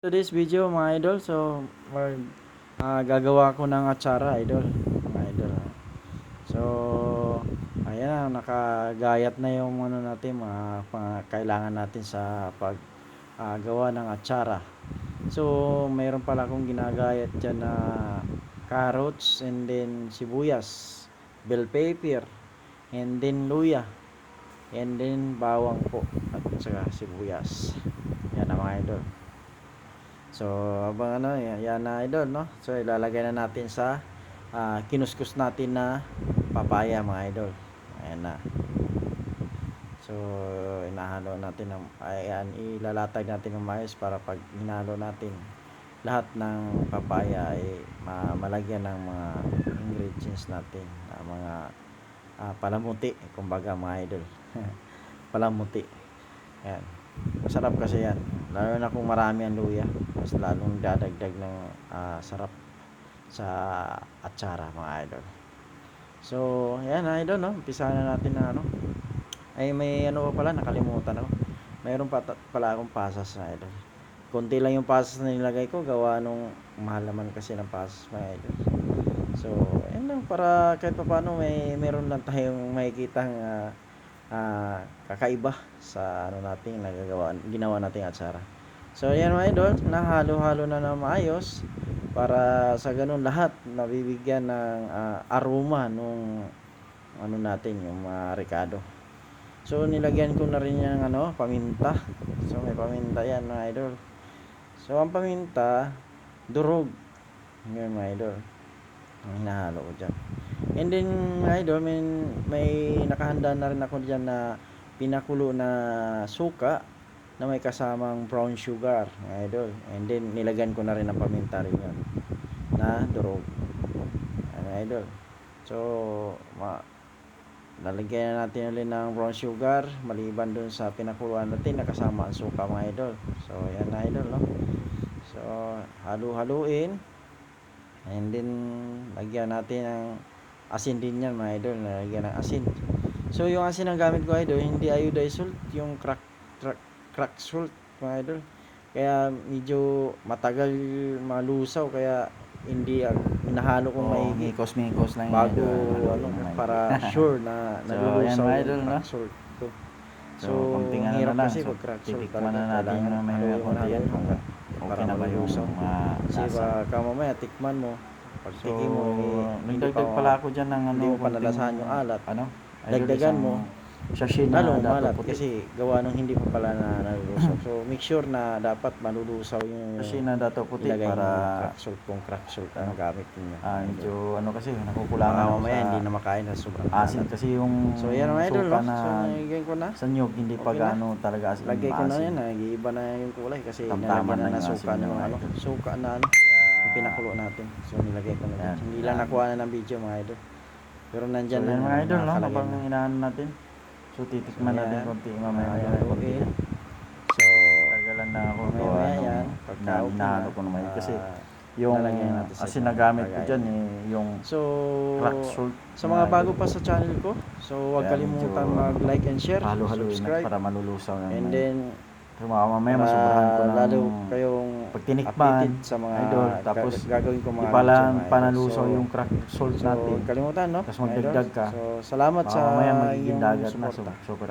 Today's video mga idol, so gagawa ko ng atsara idol, mga idol. So ayan, nakagayat na yung ano natin, mga kailangan natin sa gawa ng atsara. So mayroon pala akong ginagayat dyan na carrots, and then sibuyas, bell pepper, and then luya, and then bawang po, at saka sibuyas. Yan na mga idol. So abang yan na idol, no? So ilalagay na natin sa kinuskus natin na papaya mga idol. Ayan na. So inahalo natin ayan, ilalatag natin ng maayos para pag hinalo natin lahat ng papaya ay malagyan ng mga ingredients natin, mga palamuti, kumbaga mga idol. Palamuti. Ayan. Masarap kasi yan, lalo na kung marami ang luya, mas lalong dadagdag ng sarap sa atsara mga idol. So ayan idol, no? Umpisa na natin na ay may pa pala, nakalimutan ako. Mayroon pala akong pasas na idol. Konti lang yung pasas na nilagay ko, gawa nung mahal naman kasi ng pasas mga idol. So ayan lang, para kahit pa paano meron lang tayong makikitang kakaiba sa natin ginawa nating atsara. So ayan mga idol, nahalo-halo na maayos para sa ganun lahat nabibigyan ng aroma nung natin, yung ricado. So nilagyan ko na rin yung paminta. So may paminta yan mga idol. So ang paminta, durog. Ngayon mga idol, ang hinahalo ko dyan. And then mga idol, may nakahanda na rin ako dyan na pinakulo na suka na may kasamang brown sugar mga idol. And then nilagyan ko na rin ng paminta rin yun na durog mga idol. So lalagyan na natin ulit ng brown sugar maliban dun sa pinakuluan natin na kasama ang suka mga idol. So yan na idol, no? So halu-haluin, and then lagyan natin ng asin din yan mga idol, lagyan ng asin. So yung asin ang gamit ko idol, hindi iodized salt, yung crack salt mga idol. Kaya medyo matagal malusaw, kaya hindi hinahalo kong maigi. Mikos lang bago para sure na nalulusaw so, yung crack salt ko. So hirap kasi pag crack salt titikman na natin na may yan okay na ba yung kasi baka mamaya tikman mo, pag tikim mo nagdagdag pala ako dyan ng hindi mo panalasahan yung alat, dagdagan mo sachet na malat kasi gawa nung hindi pa pala na nalulusaw. So make sure na dapat malulusaw yung sachet na dato puti para crack salt ang gamit niyo. Medyo kasi nakukulangan mamaya hindi na makain na sobrang asin kasi yung so yan mga idol, suka na so nilagyan ko na sa nyug, hindi pa gaano talaga asin. Lagay ko na yan, nag-iiba na yung kulay kasi nilagyan na ng suka ng suka na yung pinakulo natin. So nilagay ko na yan. Hindi lang nakuha na ng video mga idol, pero nandyan na mga idol, no? Habang inaano natin, so titikman natin konti mamaya konti. So tagalan na ako mamaya yan pagka inaano ko naman kasi yung asin na gamit ko dyan yung crack salt. Sa mga bago pa sa channel ko, so huwag kalimutan mag-like and share, subscribe para malulusaw and then mamaya masubrahan ko na lalo kayong pag tinikman sa mga idol, tapos gagawin ko mga panalusaw yung crack salt natin. Kalimutan, no? Tapos magdagdag ka. So salamat sa mamaya magiging dagat na suporta. super